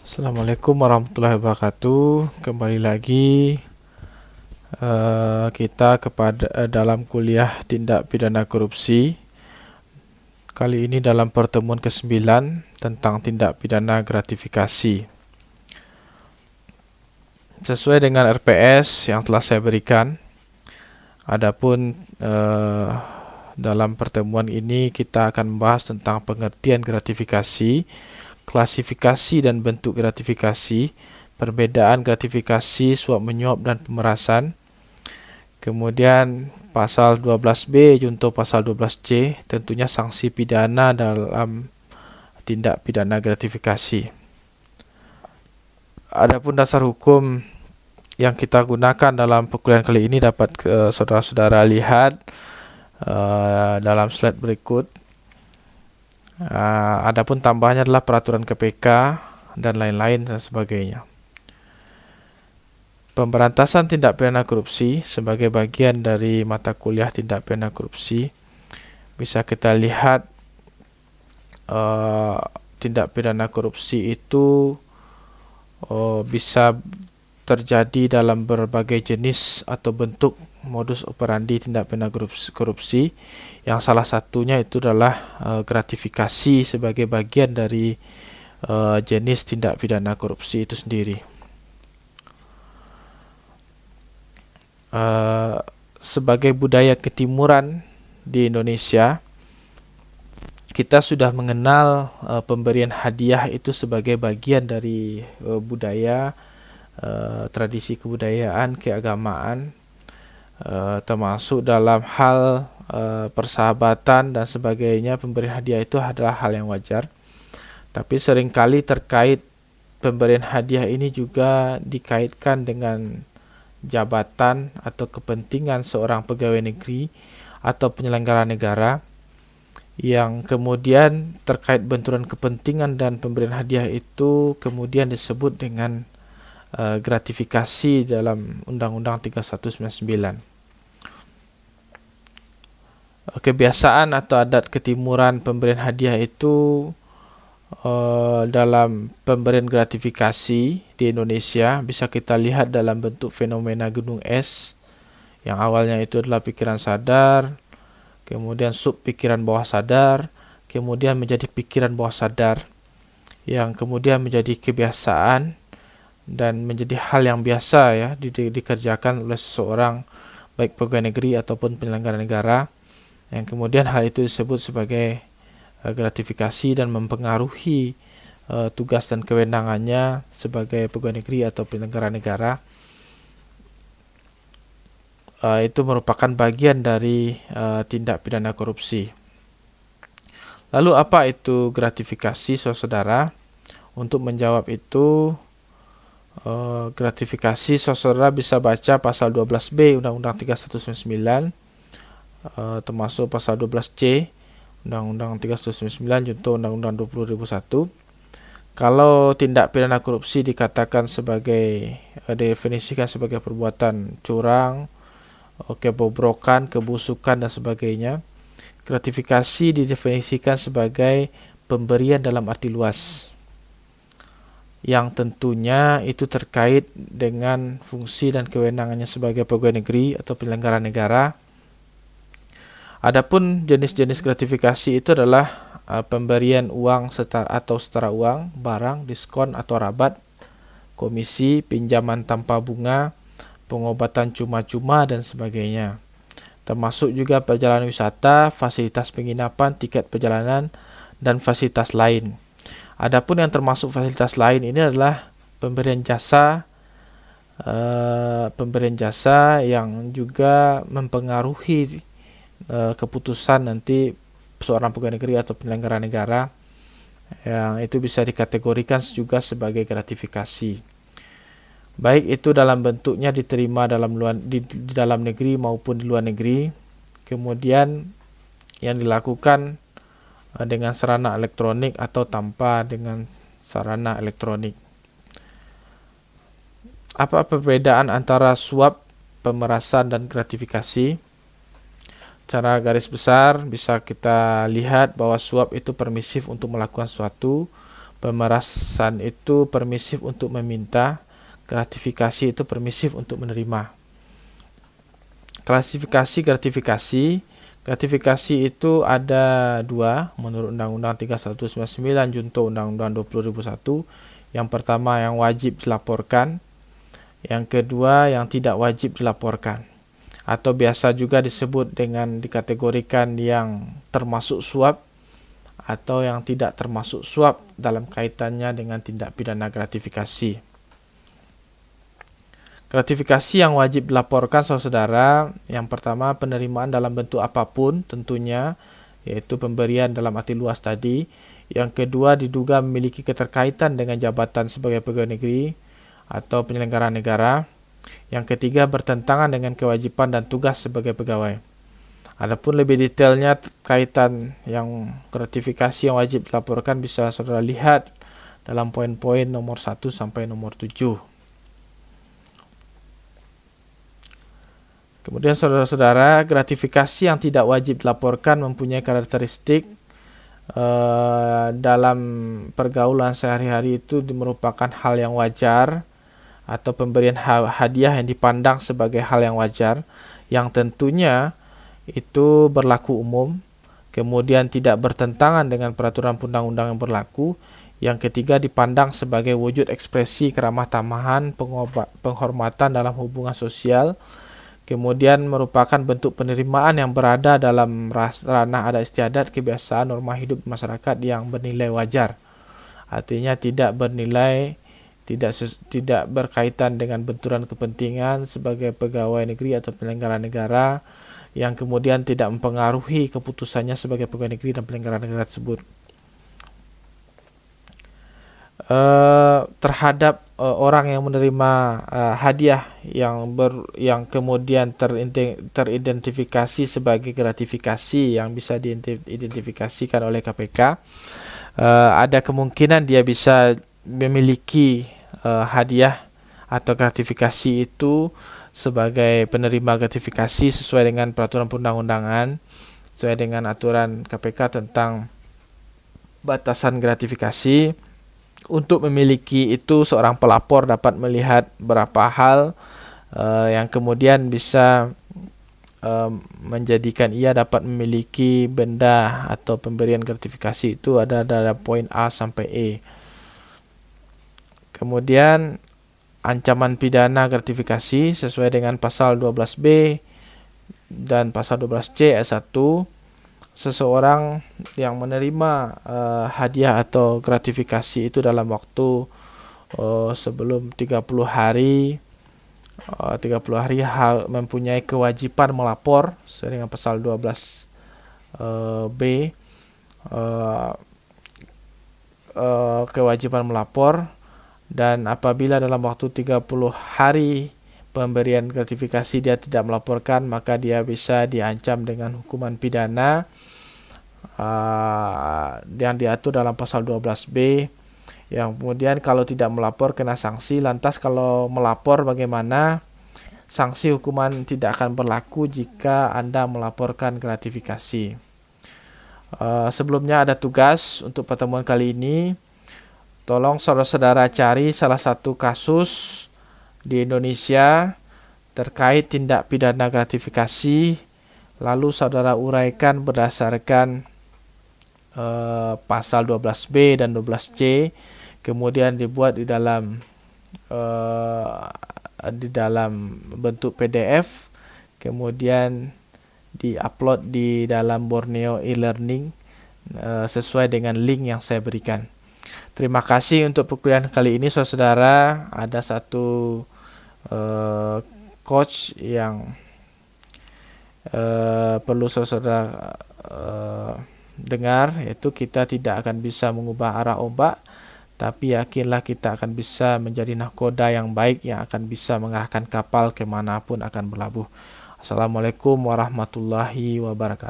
Assalamualaikum warahmatullahi wabarakatuh. Kembali lagi kita dalam kuliah tindak pidana korupsi. Kali ini dalam pertemuan ke-9 tentang tindak pidana gratifikasi. Sesuai dengan RPS yang telah saya berikan, adapun dalam pertemuan ini kita akan membahas tentang pengertian gratifikasi, klasifikasi dan bentuk gratifikasi, perbedaan gratifikasi, suap menyuap dan pemerasan. Kemudian pasal 12B junto pasal 12C, tentunya sanksi pidana dalam tindak pidana gratifikasi. Adapun dasar hukum yang kita gunakan dalam perkuliahan kali ini dapat saudara-saudara lihat dalam slide berikut. Adapun tambahannya adalah peraturan KPK dan lain-lain dan sebagainya. Pemberantasan tindak pidana korupsi sebagai bagian dari mata kuliah tindak pidana korupsi, bisa kita lihat tindak pidana korupsi itu bisa terjadi dalam berbagai jenis atau bentuk modus operandi tindak pidana korupsi, yang salah satunya itu adalah gratifikasi sebagai bagian dari jenis tindak pidana korupsi itu sendiri. Sebagai budaya ketimuran di Indonesia, kita sudah mengenal pemberian hadiah itu sebagai bagian dari budaya, tradisi kebudayaan, keagamaan, termasuk dalam hal persahabatan dan sebagainya. Pemberian hadiah itu adalah hal yang wajar, tapi seringkali terkait pemberian hadiah ini juga dikaitkan dengan jabatan atau kepentingan seorang pegawai negeri atau penyelenggara negara, yang kemudian terkait benturan kepentingan dan pemberian hadiah itu kemudian disebut dengan gratifikasi dalam Undang-Undang 3199. Kebiasaan atau adat ketimuran pemberian hadiah itu dalam pemberian gratifikasi di Indonesia bisa kita lihat dalam bentuk fenomena gunung es, yang awalnya itu adalah pikiran sadar, kemudian sub pikiran bawah sadar, kemudian menjadi pikiran bawah sadar, yang kemudian menjadi kebiasaan dan menjadi hal yang biasa ya dikerjakan oleh seseorang, baik pegawai negeri ataupun penyelenggara negara, yang kemudian hal itu disebut sebagai gratifikasi dan mempengaruhi tugas dan kewenangannya sebagai pegawai negeri atau penyelenggara negara. Itu merupakan bagian dari tindak pidana korupsi. Lalu apa itu gratifikasi, saudara? Untuk menjawab itu, gratifikasi, saudara bisa baca pasal 12B Undang-Undang 3199, termasuk pasal 12C Undang-Undang 3199 junto Undang-Undang 20.001. Kalau tindak pidana korupsi dikatakan sebagai definisikan sebagai perbuatan curang, kebobrokan, kebusukan dan sebagainya. Gratifikasi didefinisikan sebagai pemberian dalam arti luas, yang tentunya itu terkait dengan fungsi dan kewenangannya sebagai pegawai negeri atau penyelenggara negara. Adapun jenis-jenis gratifikasi itu adalah pemberian uang setara uang, barang, diskon atau rabat, komisi, pinjaman tanpa bunga, pengobatan cuma-cuma dan sebagainya. Termasuk juga perjalanan wisata, fasilitas penginapan, tiket perjalanan dan fasilitas lain. Adapun yang termasuk fasilitas lain ini adalah pemberian jasa yang juga mempengaruhi keputusan nanti seorang pegawai negeri atau penyelenggara negara, yang itu bisa dikategorikan juga sebagai gratifikasi, baik itu dalam bentuknya diterima di dalam negeri maupun di luar negeri, kemudian yang dilakukan dengan sarana elektronik atau tanpa dengan sarana elektronik. Apa perbedaan antara suap, pemerasan dan gratifikasi? Secara garis besar bisa kita lihat bahwa suap itu permisif untuk melakukan suatu, Pemerasan itu permisif untuk meminta, gratifikasi itu permisif untuk menerima. Klasifikasi gratifikasi. Gratifikasi itu ada dua menurut Undang-Undang 3199 junto Undang-Undang 20.001. Yang pertama yang wajib dilaporkan, yang kedua yang tidak wajib dilaporkan, atau biasa juga disebut dengan dikategorikan yang termasuk suap atau yang tidak termasuk suap dalam kaitannya dengan tindak pidana gratifikasi. Gratifikasi yang wajib dilaporkan saudara, yang pertama penerimaan dalam bentuk apapun tentunya, yaitu pemberian dalam arti luas tadi. Yang kedua diduga memiliki keterkaitan dengan jabatan sebagai pegawai negeri atau penyelenggara negara. Yang ketiga bertentangan dengan kewajiban dan tugas sebagai pegawai. Adapun lebih detailnya kaitan yang gratifikasi yang wajib dilaporkan bisa saudara lihat dalam poin-poin nomor 1 sampai nomor 7. Kemudian saudara-saudara, gratifikasi yang tidak wajib dilaporkan mempunyai karakteristik dalam pergaulan sehari-hari itu merupakan hal yang wajar, atau pemberian hadiah yang dipandang sebagai hal yang wajar, yang tentunya itu berlaku umum, kemudian tidak bertentangan dengan peraturan undang-undang yang berlaku. Yang ketiga dipandang sebagai wujud ekspresi keramah tamahan, penghormatan dalam hubungan sosial, kemudian merupakan bentuk penerimaan yang berada dalam ranah adat istiadat, kebiasaan, norma hidup masyarakat yang bernilai wajar. Artinya tidak bernilai, tidak berkaitan dengan benturan kepentingan sebagai pegawai negeri atau penyelenggara negara, yang kemudian tidak mempengaruhi keputusannya sebagai pegawai negeri dan penyelenggara negara tersebut. Terhadap orang yang menerima hadiah yang kemudian teridentifikasi sebagai gratifikasi yang bisa diidentifikasikan oleh KPK, ada kemungkinan dia bisa memiliki hadiah atau gratifikasi itu sebagai penerima gratifikasi sesuai dengan peraturan perundang-undangan, sesuai dengan aturan KPK tentang batasan gratifikasi. Untuk memiliki itu, seorang pelapor dapat melihat beberapa hal yang kemudian bisa menjadikan ia dapat memiliki benda atau pemberian gratifikasi itu ada dalam poin A sampai E. Kemudian ancaman pidana gratifikasi sesuai dengan pasal 12B dan pasal 12C ayat 1. Seseorang yang menerima hadiah atau gratifikasi itu dalam waktu sebelum 30 hari mempunyai kewajiban melapor sesuai dengan pasal 12B, kewajiban melapor, dan apabila dalam waktu 30 hari pemberian gratifikasi dia tidak melaporkan, maka dia bisa diancam dengan hukuman pidana yang diatur dalam pasal 12B, yang kemudian kalau tidak melapor kena sanksi. Lantas kalau melapor bagaimana? Sanksi hukuman tidak akan berlaku jika Anda melaporkan gratifikasi. Sebelumnya ada tugas untuk pertemuan kali ini. Tolong saudara-saudara cari salah satu kasus di Indonesia terkait tindak pidana gratifikasi, lalu saudara uraikan berdasarkan pasal 12B dan 12C, kemudian dibuat di dalam bentuk PDF, kemudian diupload di dalam Borneo e-learning sesuai dengan link yang saya berikan. Terima kasih untuk perkuliahan kali ini, saudara. Ada satu coach yang perlu saudara dengar, yaitu kita tidak akan bisa mengubah arah ombak, tapi yakinlah kita akan bisa menjadi nahkoda yang baik yang akan bisa mengarahkan kapal kemanapun akan berlabuh. Assalamualaikum warahmatullahi wabarakatuh.